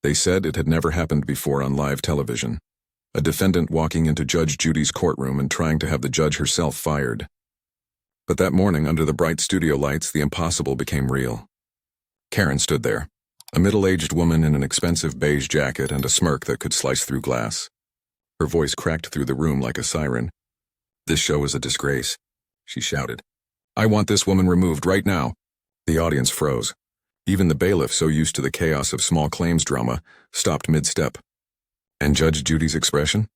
They said it had never happened before on live television. A defendant walking into Judge Judy's courtroom and trying to have the judge herself fired. But that morning, under the bright studio lights, the impossible became real. Karen stood there, a middle-aged woman in an expensive beige jacket and a smirk that could slice through glass. Her voice cracked through the room like a siren. "This show is a disgrace," she shouted. "I want this woman removed right now." The audience froze. Even the bailiff, so used to the chaos of small claims drama, stopped mid-step. And Judge Judy's expression?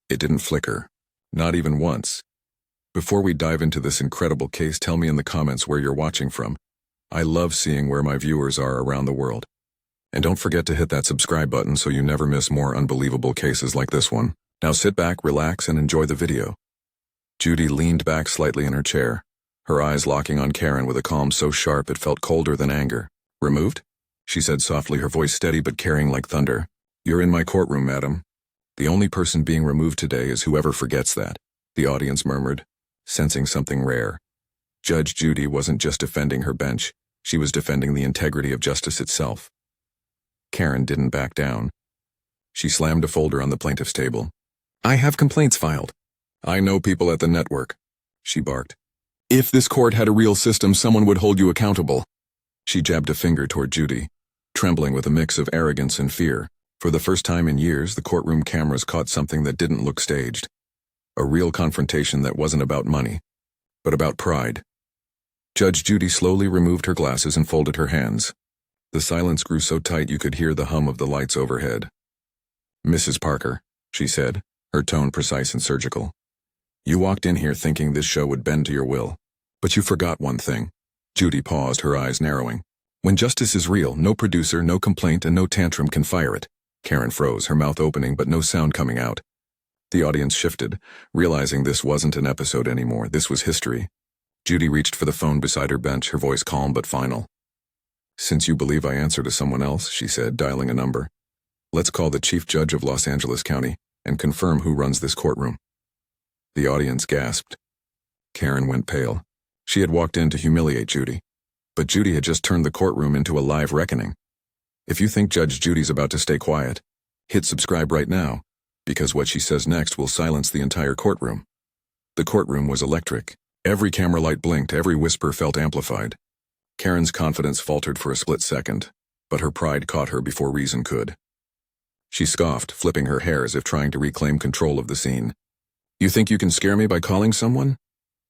It didn't flicker. Not even once. Before we dive into this incredible case, tell me in the comments where you're watching from. I love seeing where my viewers are around the world. And don't forget to hit that subscribe button so you never miss more unbelievable cases like this one. Now sit back, relax, and enjoy the video. Judy leaned back slightly in her chair, her eyes locking on Karen with a calm so sharp it felt colder than anger. "Removed?" she said softly, her voice steady but carrying like thunder. "You're in my courtroom, madam. The only person being removed today is whoever forgets that," the audience murmured, sensing something rare. Judge Judy wasn't just defending her bench, she was defending the integrity of justice itself. Karen didn't back down. She slammed a folder on the plaintiff's table. "I have complaints filed." "I know people at the network," she barked. "If this court had a real system, someone would hold you accountable." She jabbed a finger toward Judy, trembling with a mix of arrogance and fear. For the first time in years, the courtroom cameras caught something that didn't look staged. A real confrontation that wasn't about money, but about pride. Judge Judy slowly removed her glasses and folded her hands. The silence grew so tight you could hear the hum of the lights overhead. "Mrs. Parker," she said, her tone precise and surgical. "You walked in here thinking this show would bend to your will. But you forgot one thing." Judy paused, her eyes narrowing. "When justice is real, no producer, no complaint, and no tantrum can fire it." Karen froze, her mouth opening but no sound coming out. The audience shifted, realizing this wasn't an episode anymore, this was history. Judy reached for the phone beside her bench, her voice calm but final. "Since you believe I answer to someone else," she said, dialing a number, "let's call the Chief Judge of Los Angeles County and confirm who runs this courtroom." The audience gasped. Karen went pale. She had walked in to humiliate Judy. But Judy had just turned the courtroom into a live reckoning. If you think Judge Judy's about to stay quiet, hit subscribe right now, because what she says next will silence the entire courtroom. The courtroom was electric. Every camera light blinked, every whisper felt amplified. Karen's confidence faltered for a split second, but her pride caught her before reason could. She scoffed, flipping her hair as if trying to reclaim control of the scene. "You think you can scare me by calling someone?"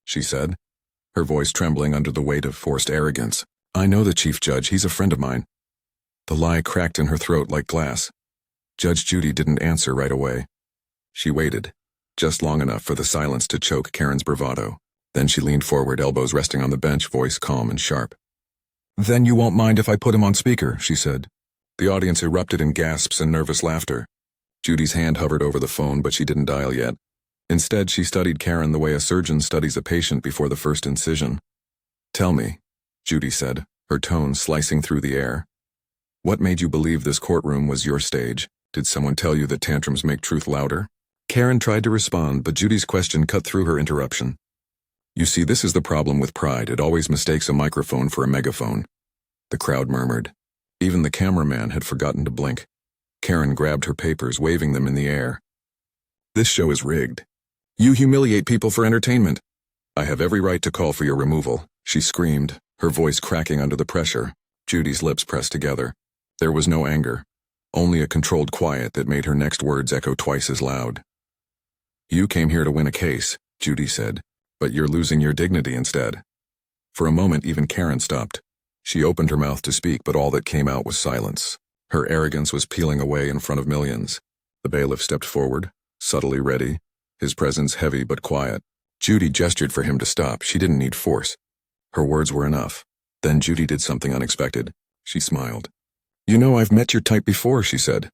she said, her voice trembling under the weight of forced arrogance. "I know the Chief Judge, he's a friend of mine." The lie cracked in her throat like glass. Judge Judy didn't answer right away. She waited, just long enough for the silence to choke Karen's bravado. Then she leaned forward, elbows resting on the bench, voice calm and sharp. "Then you won't mind if I put him on speaker," she said. The audience erupted in gasps and nervous laughter. Judy's hand hovered over the phone, but she didn't dial yet. Instead, she studied Karen the way a surgeon studies a patient before the first incision. "Tell me," Judy said, her tone slicing through the air. "What made you believe this courtroom was your stage? Did someone tell you that tantrums make truth louder?" Karen tried to respond, but Judy's question cut through her interruption. "You see, this is the problem with pride. It always mistakes a microphone for a megaphone." The crowd murmured. Even the cameraman had forgotten to blink. Karen grabbed her papers, waving them in the air. "This show is rigged. You humiliate people for entertainment. I have every right to call for your removal," she screamed, her voice cracking under the pressure. Judy's lips pressed together. There was no anger, only a controlled quiet that made her next words echo twice as loud. "You came here to win a case," Judy said, "but you're losing your dignity instead." For a moment, even Karen stopped. She opened her mouth to speak, but all that came out was silence. Her arrogance was peeling away in front of millions. The bailiff stepped forward, subtly ready, his presence heavy but quiet. Judy gestured for him to stop. She didn't need force. Her words were enough. Then Judy did something unexpected. She smiled. "You know, I've met your type before," she said.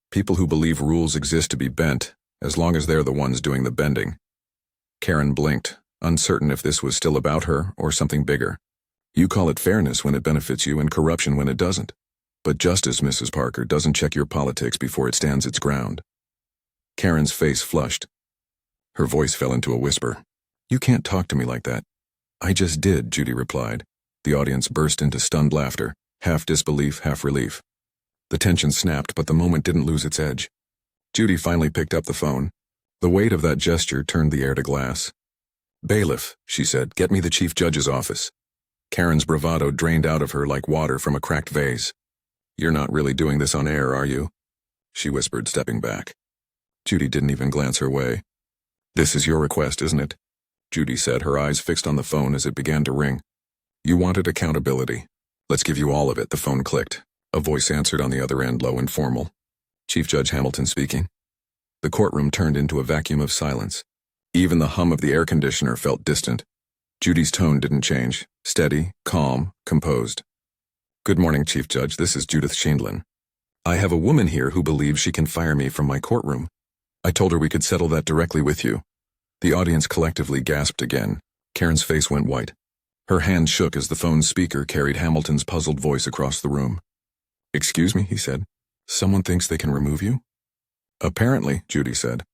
"People who believe rules exist to be bent, as long as they're the ones doing the bending." Karen blinked, uncertain if this was still about her or something bigger. "You call it fairness when it benefits you and corruption when it doesn't. But justice, Mrs. Parker, doesn't check your politics before it stands its ground." Karen's face flushed. Her voice fell into a whisper. "You can't talk to me like that." "I just did," Judy replied. The audience burst into stunned laughter, half disbelief, half relief. The tension snapped, but the moment didn't lose its edge. Judy finally picked up the phone. The weight of that gesture turned the air to glass. "Bailiff," she said, "get me the chief judge's office." Karen's bravado drained out of her like water from a cracked vase. "You're not really doing this on air, are you?" she whispered, stepping back. Judy didn't even glance her way. "This is your request, isn't it?" Judy said, her eyes fixed on the phone as it began to ring. "You wanted accountability. Let's give you all of it." The phone clicked. A voice answered on the other end, low and formal. "Chief Judge Hamilton speaking." The courtroom turned into a vacuum of silence. Even the hum of the air conditioner felt distant. Judy's tone didn't change. Steady, calm, composed. "Good morning, Chief Judge. This is Judith Sheindlin. I have a woman here who believes she can fire me from my courtroom. I told her we could settle that directly with you." The audience collectively gasped again. Karen's face went white. Her hand shook as the phone's speaker carried Hamilton's puzzled voice across the room. "Excuse me," he said. "Someone thinks they can remove you?" "Apparently," Judy said.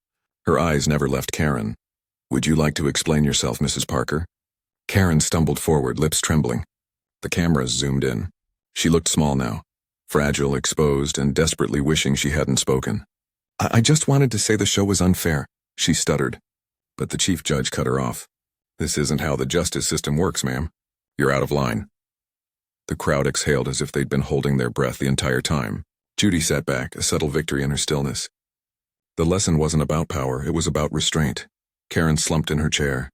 Her eyes never left Karen. "Would you like to explain yourself, Mrs. Parker?" Karen stumbled forward, lips trembling. The cameras zoomed in. She looked small now, fragile, exposed, and desperately wishing she hadn't spoken. I just wanted to say the show was unfair," she stuttered. But the chief judge cut her off. "This isn't how the justice system works, ma'am. You're out of line." The crowd exhaled as if they'd been holding their breath the entire time. Judy sat back, a subtle victory in her stillness. The lesson wasn't about power, it was about restraint. Karen slumped in her chair.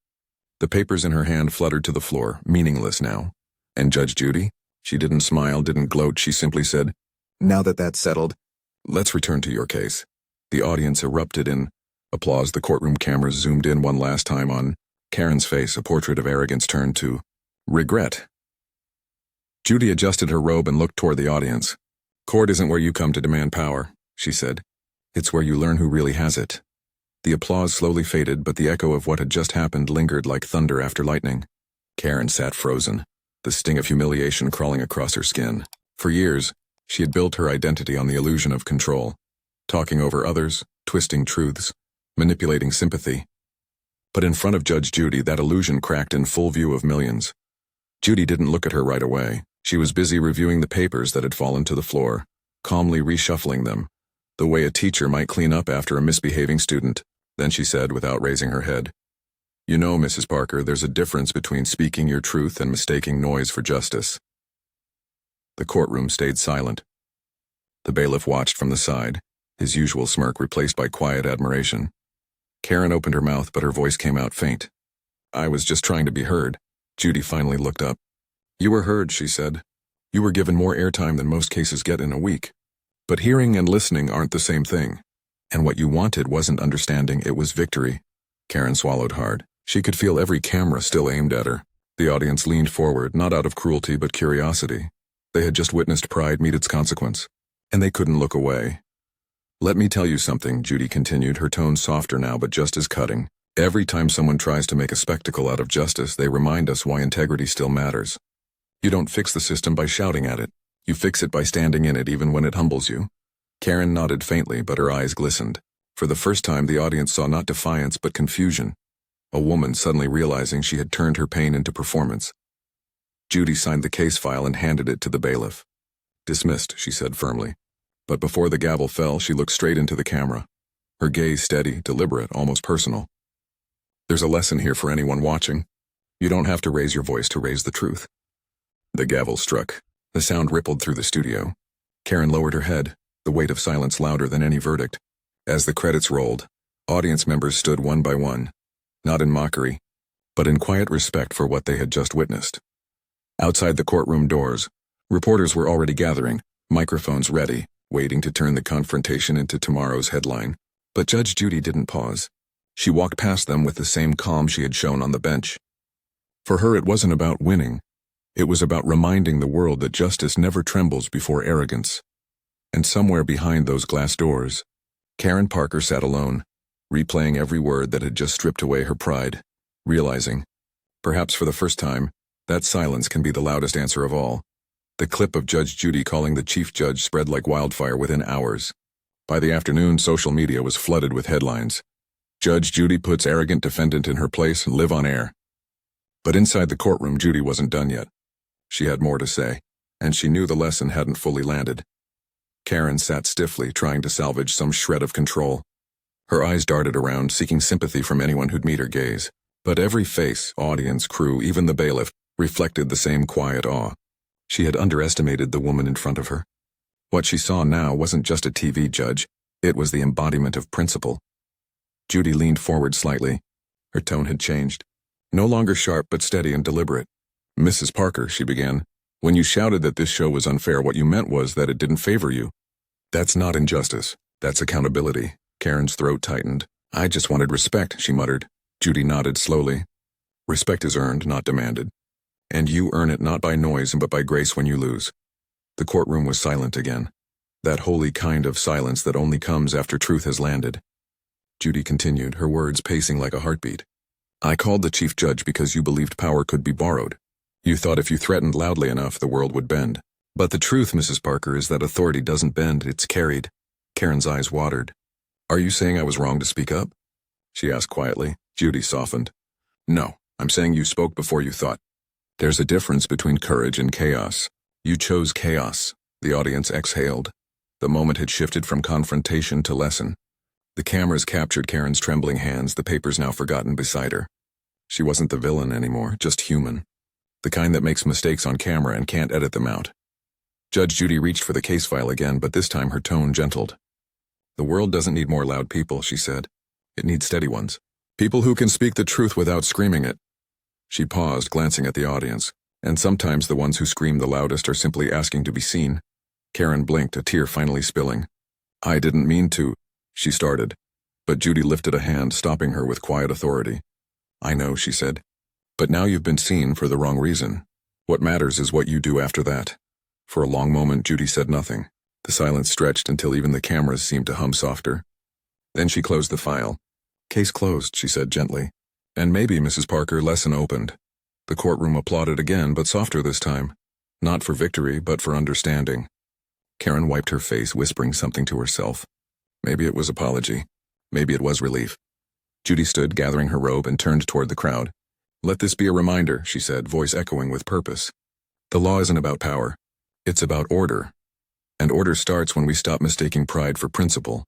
The papers in her hand fluttered to the floor, meaningless now. And Judge Judy? She didn't smile, didn't gloat, she simply said, "Now that that's settled, let's return to your case." The audience erupted in applause. The courtroom cameras zoomed in one last time on Karen's face, a portrait of arrogance turned to regret. Judy adjusted her robe and looked toward the audience. "Court isn't where you come to demand power," she said. "It's where you learn who really has it." The applause slowly faded, but the echo of what had just happened lingered like thunder after lightning. Karen sat frozen, the sting of humiliation crawling across her skin. For years, she had built her identity on the illusion of control, talking over others, twisting truths, manipulating sympathy. But in front of Judge Judy, that illusion cracked in full view of millions. Judy didn't look at her right away. She was busy reviewing the papers that had fallen to the floor, calmly reshuffling them, the way a teacher might clean up after a misbehaving student. Then she said, without raising her head, "You know, Mrs. Parker, there's a difference between speaking your truth and mistaking noise for justice." The courtroom stayed silent. The bailiff watched from the side, his usual smirk replaced by quiet admiration. Karen opened her mouth, but her voice came out faint. "I was just trying to be heard." Judy finally looked up. "You were heard," she said. "You were given more airtime than most cases get in a week. But hearing and listening aren't the same thing. And what you wanted wasn't understanding, it was victory." Karen swallowed hard. She could feel every camera still aimed at her. The audience leaned forward, not out of cruelty but curiosity. They had just witnessed pride meet its consequence, and they couldn't look away. "Let me tell you something," Judy continued, her tone softer now but just as cutting. "Every time someone tries to make a spectacle out of justice, they remind us why integrity still matters. You don't fix the system by shouting at it. You fix it by standing in it even when it humbles you." Karen nodded faintly, but her eyes glistened. For the first time, the audience saw not defiance but confusion. A woman suddenly realizing she had turned her pain into performance. Judy signed the case file and handed it to the bailiff. "Dismissed," she said firmly. But before the gavel fell, she looked straight into the camera. Her gaze steady, deliberate, almost personal. "There's a lesson here for anyone watching. You don't have to raise your voice to raise the truth." The gavel struck. The sound rippled through the studio. Karen lowered her head, the weight of silence louder than any verdict. As the credits rolled, audience members stood one by one, not in mockery, but in quiet respect for what they had just witnessed. Outside the courtroom doors, reporters were already gathering, microphones ready, waiting to turn the confrontation into tomorrow's headline. But Judge Judy didn't pause. She walked past them with the same calm she had shown on the bench. For her, it wasn't about winning. It was about reminding the world that justice never trembles before arrogance. And somewhere behind those glass doors, Karen Parker sat alone, replaying every word that had just stripped away her pride, realizing, perhaps for the first time, that silence can be the loudest answer of all. The clip of Judge Judy calling the chief judge spread like wildfire within hours. By the afternoon, social media was flooded with headlines. "Judge Judy puts arrogant defendant in her place and live on air." But inside the courtroom, Judy wasn't done yet. She had more to say, and she knew the lesson hadn't fully landed. Karen sat stiffly, trying to salvage some shred of control. Her eyes darted around, seeking sympathy from anyone who'd meet her gaze. But every face, audience, crew, even the bailiff, reflected the same quiet awe. She had underestimated the woman in front of her. What she saw now wasn't just a TV judge, it was the embodiment of principle. Judy leaned forward slightly. Her tone had changed. No longer sharp but steady and deliberate. "Mrs. Parker," she began, "when you shouted that this show was unfair, what you meant was that it didn't favor you. That's not injustice. That's accountability." Karen's throat tightened. "I just wanted respect," she muttered. Judy nodded slowly. "Respect is earned, not demanded. And you earn it not by noise but by grace when you lose." The courtroom was silent again. That holy kind of silence that only comes after truth has landed. Judy continued, her words pacing like a heartbeat. "I called the chief judge because you believed power could be borrowed. You thought if you threatened loudly enough, the world would bend. But the truth, Mrs. Parker, is that authority doesn't bend, it's carried." Karen's eyes watered. "Are you saying I was wrong to speak up?" she asked quietly. Judy softened. "No, I'm saying you spoke before you thought. There's a difference between courage and chaos. You chose chaos." The audience exhaled. The moment had shifted from confrontation to lesson. The cameras captured Karen's trembling hands, the papers now forgotten beside her. She wasn't the villain anymore, just human. The kind that makes mistakes on camera and can't edit them out. Judge Judy reached for the case file again, but this time her tone gentled. "The world doesn't need more loud people," she said. "It needs steady ones. People who can speak the truth without screaming it." She paused, glancing at the audience. "And sometimes the ones who scream the loudest are simply asking to be seen." Karen blinked, a tear finally spilling. "I didn't mean to," she started. But Judy lifted a hand, stopping her with quiet authority. "I know," she said. "But now you've been seen for the wrong reason. What matters is what you do after that." For a long moment, Judy said nothing. The silence stretched until even the cameras seemed to hum softer. Then she closed the file. "Case closed," she said gently. "And maybe, Mrs. Parker, lesson opened." The courtroom applauded again, but softer this time. Not for victory, but for understanding. Karen wiped her face, whispering something to herself. Maybe it was apology. Maybe it was relief. Judy stood, gathering her robe, and turned toward the crowd. "Let this be a reminder," she said, voice echoing with purpose. "The law isn't about power. It's about order. And order starts when we stop mistaking pride for principle.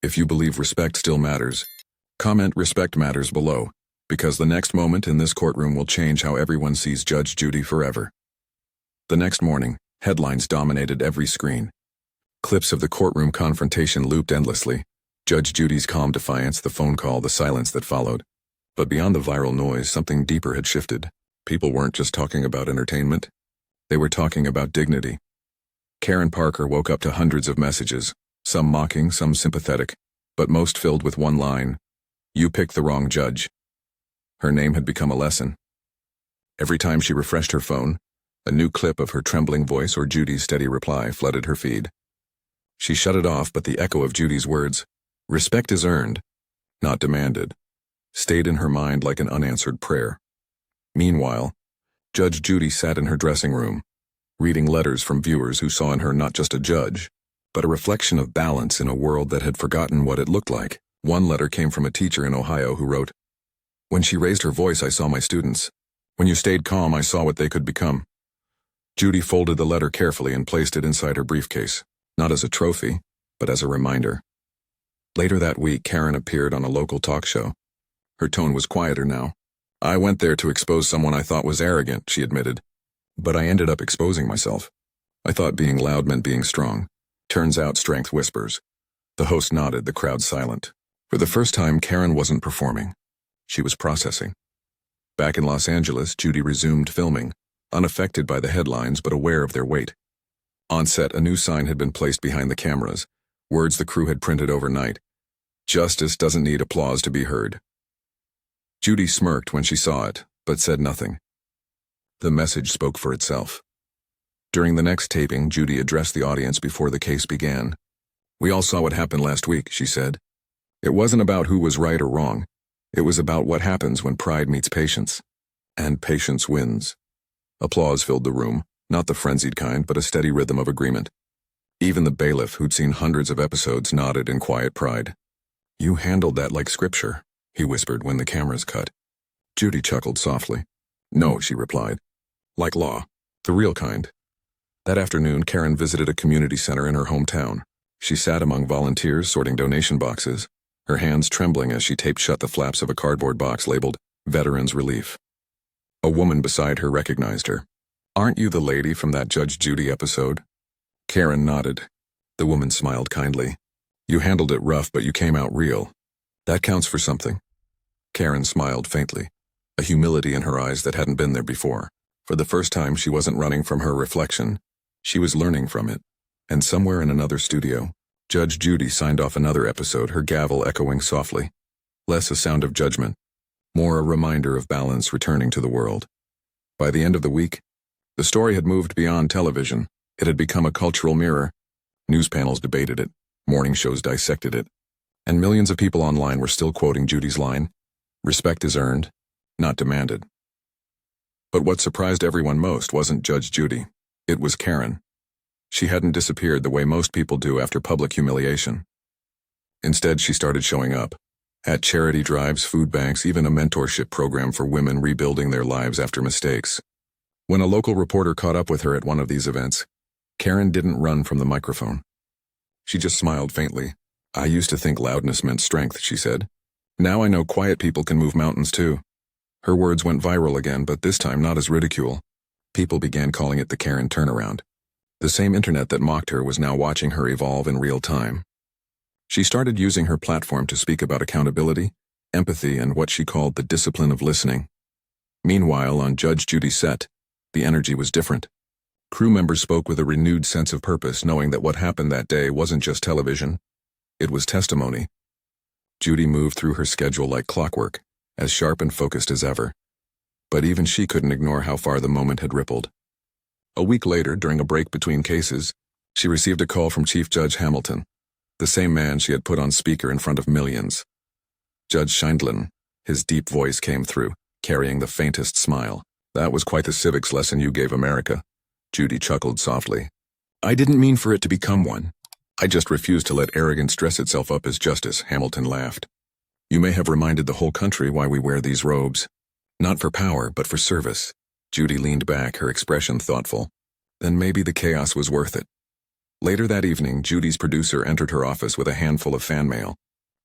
If you believe respect still matters, comment 'respect matters' below, because the next moment in this courtroom will change how everyone sees Judge Judy forever." The next morning, headlines dominated every screen. Clips of the courtroom confrontation looped endlessly. Judge Judy's calm defiance, the phone call, the silence that followed. But beyond the viral noise, something deeper had shifted. People weren't just talking about entertainment. They were talking about dignity. Karen Parker woke up to hundreds of messages, some mocking, some sympathetic, but most filled with one line: "You picked the wrong judge." Her name had become a lesson. Every time she refreshed her phone, a new clip of her trembling voice or Judy's steady reply flooded her feed. She shut it off, but the echo of Judy's words, "Respect is earned, not demanded," stayed in her mind like an unanswered prayer. Meanwhile, Judge Judy sat in her dressing room, reading letters from viewers who saw in her not just a judge, but a reflection of balance in a world that had forgotten what it looked like. One letter came from a teacher in Ohio who wrote, "When she raised her voice, I saw my students. When you stayed calm, I saw what they could become." Judy folded the letter carefully and placed it inside her briefcase, not as a trophy, but as a reminder. Later that week, Karen appeared on a local talk show. Her tone was quieter now. "I went there to expose someone I thought was arrogant," she admitted. "But I ended up exposing myself. I thought being loud meant being strong. Turns out strength whispers." The host nodded, the crowd silent. For the first time, Karen wasn't performing. She was processing. Back in Los Angeles, Judy resumed filming, unaffected by the headlines but aware of their weight. On set, a new sign had been placed behind the cameras, words the crew had printed overnight. "Justice doesn't need applause to be heard." Judy smirked when she saw it, but said nothing. The message spoke for itself. During the next taping, Judy addressed the audience before the case began. "We all saw what happened last week," she said. "It wasn't about who was right or wrong. It was about what happens when pride meets patience. And patience wins." Applause filled the room, not the frenzied kind, but a steady rhythm of agreement. Even the bailiff, who'd seen hundreds of episodes, nodded in quiet pride. "You handled that like scripture," he whispered when the cameras cut. Judy chuckled softly. "No," she replied. "Like law. The real kind." That afternoon, Karen visited a community center in her hometown. She sat among volunteers sorting donation boxes, her hands trembling as she taped shut the flaps of a cardboard box labeled Veterans Relief. A woman beside her recognized her. "Aren't you the lady from that Judge Judy episode?" Karen nodded. The woman smiled kindly. "You handled it rough, but you came out real. That counts for something." Karen smiled faintly, a humility in her eyes that hadn't been there before. For the first time, she wasn't running from her reflection. She was learning from it. And somewhere in another studio, Judge Judy signed off another episode, her gavel echoing softly. Less a sound of judgment, more a reminder of balance returning to the world. By the end of the week, the story had moved beyond television. It had become a cultural mirror. News panels debated it, morning shows dissected it, and millions of people online were still quoting Judy's line, "Respect is earned, not demanded." But what surprised everyone most wasn't Judge Judy. It was Karen. She hadn't disappeared the way most people do after public humiliation. Instead, she started showing up. At charity drives, food banks, even a mentorship program for women rebuilding their lives after mistakes. When a local reporter caught up with her at one of these events, Karen didn't run from the microphone. She just smiled faintly. "I used to think loudness meant strength," she said. "Now I know quiet people can move mountains too." Her words went viral again, but this time not as ridicule. People began calling it the Karen turnaround. The same internet that mocked her was now watching her evolve in real time. She started using her platform to speak about accountability, empathy, and what she called the discipline of listening. Meanwhile, on Judge Judy's set, the energy was different. Crew members spoke with a renewed sense of purpose, knowing that what happened that day wasn't just television. It was testimony. Judy moved through her schedule like clockwork, as sharp and focused as ever. But even she couldn't ignore how far the moment had rippled. A week later, during a break between cases, she received a call from Chief Judge Hamilton, the same man she had put on speaker in front of millions. Judge Scheindlin, his deep voice came through, carrying the faintest smile. "That was quite the civics lesson you gave America." Judy chuckled softly. "I didn't mean for it to become one. I just refused to let arrogance dress itself up as justice," Hamilton laughed. "You may have reminded the whole country why we wear these robes. Not for power, but for service." Judy leaned back, her expression thoughtful. Then maybe the chaos was worth it. Later that evening, Judy's producer entered her office with a handful of fan mail.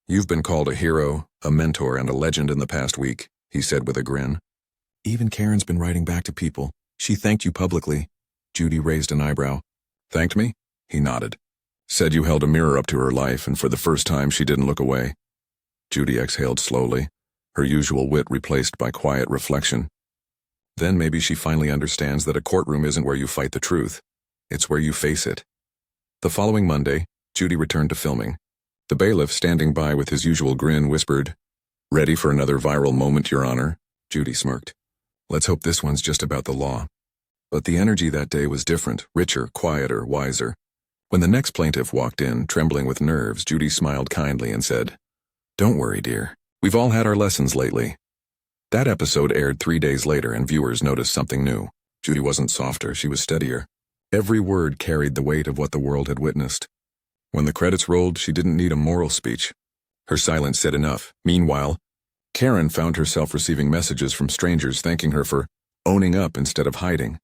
"You've been called a hero, a mentor, and a legend in the past week," he said with a grin. "Even Karen's been writing back to people. She thanked you publicly." Judy raised an eyebrow. "Thanked me?" He nodded. "Said you held a mirror up to her life, and for the first time she didn't look away." Judy exhaled slowly, her usual wit replaced by quiet reflection. Then maybe she finally understands that a courtroom isn't where you fight the truth. It's where you face it. The following Monday, Judy returned to filming. The bailiff, standing by with his usual grin, whispered, "Ready for another viral moment, Your Honor?" Judy smirked. "Let's hope this one's just about the law." But the energy that day was different, richer, quieter, wiser. When the next plaintiff walked in, trembling with nerves, Judy smiled kindly and said, "Don't worry, dear. We've all had our lessons lately." That episode aired 3 days later, and viewers noticed something new. Judy wasn't softer, she was steadier. Every word carried the weight of what the world had witnessed. When the credits rolled, she didn't need a moral speech. Her silence said enough. Meanwhile, Karen found herself receiving messages from strangers thanking her for owning up instead of hiding.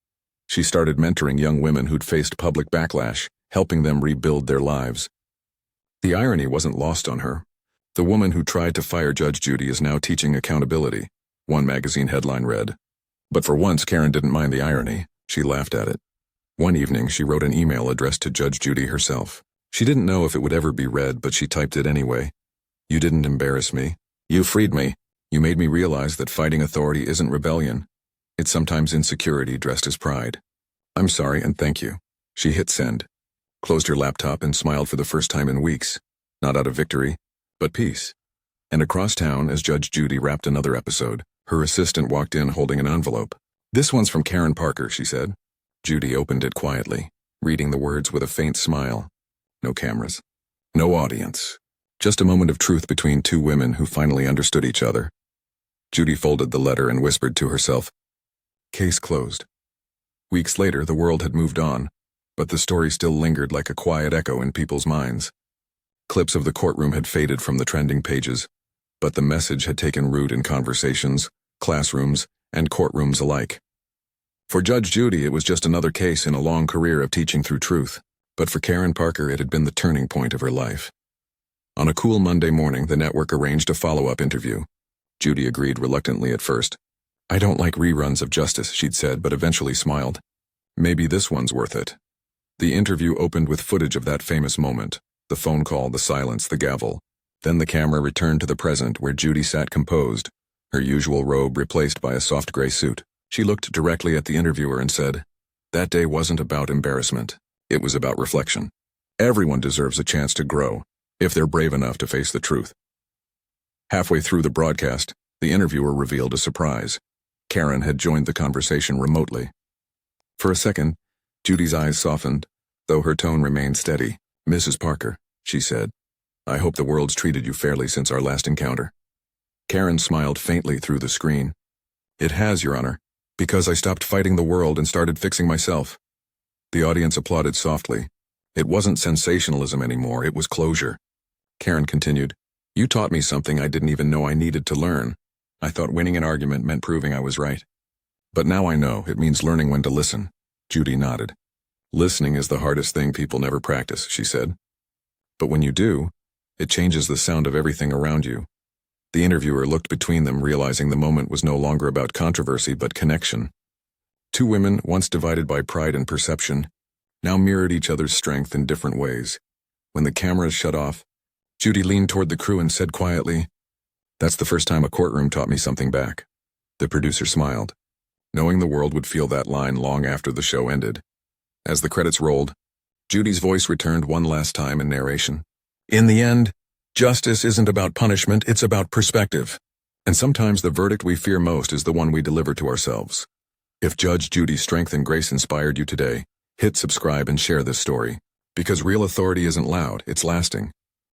She started mentoring young women who'd faced public backlash, helping them rebuild their lives. The irony wasn't lost on her. The woman who tried to fire Judge Judy is now teaching accountability, one magazine headline read. But for once, Karen didn't mind the irony. She laughed at it. One evening, she wrote an email addressed to Judge Judy herself. She didn't know if it would ever be read, but she typed it anyway. "You didn't embarrass me. You freed me. You made me realize that fighting authority isn't rebellion. It's sometimes insecurity dressed as pride. I'm sorry and thank you." She hit send, closed her laptop, and smiled for the first time in weeks. Not out of victory, but peace. And across town, as Judge Judy wrapped another episode, her assistant walked in holding an envelope. "This one's from Karen Parker," she said. Judy opened it quietly, reading the words with a faint smile. No cameras. No audience. Just a moment of truth between two women who finally understood each other. Judy folded the letter and whispered to herself, "Case closed." Weeks later, the world had moved on, but the story still lingered like a quiet echo in people's minds. Clips of the courtroom had faded from the trending pages, but the message had taken root in conversations, classrooms, and courtrooms alike. For Judge Judy, it was just another case in a long career of teaching through truth. But for Karen Parker, it had been the turning point of her life. On a cool Monday morning, the network arranged a follow-up interview. Judy agreed reluctantly at first. "I don't like reruns of justice," she'd said, but eventually smiled. "Maybe this one's worth it." The interview opened with footage of that famous moment. The phone call, the silence, the gavel. Then the camera returned to the present, where Judy sat composed, her usual robe replaced by a soft gray suit. She looked directly at the interviewer and said, "That day wasn't about embarrassment. It was about reflection. Everyone deserves a chance to grow, if they're brave enough to face the truth." Halfway through the broadcast, the interviewer revealed a surprise. Karen had joined the conversation remotely. For a second, Judy's eyes softened, though her tone remained steady. "Mrs. Parker," she said, "I hope the world's treated you fairly since our last encounter." Karen smiled faintly through the screen. "It has, Your Honor, because I stopped fighting the world and started fixing myself." The audience applauded softly. It wasn't sensationalism anymore, it was closure. Karen continued, "You taught me something I didn't even know I needed to learn. I thought winning an argument meant proving I was right. But now I know it means learning when to listen." Judy nodded. "Listening is the hardest thing people never practice," she said. "But when you do, it changes the sound of everything around you." The interviewer looked between them, realizing the moment was no longer about controversy but connection. Two women, once divided by pride and perception, now mirrored each other's strength in different ways. When the cameras shut off, Judy leaned toward the crew and said quietly, "That's the first time a courtroom taught me something back." The producer smiled, knowing the world would feel that line long after the show ended. As the credits rolled, Judy's voice returned one last time in narration. "In the end, justice isn't about punishment, it's about perspective. And sometimes the verdict we fear most is the one we deliver to ourselves." If Judge Judy's strength and grace inspired you today, hit subscribe and share this story. Because real authority isn't loud, it's lasting.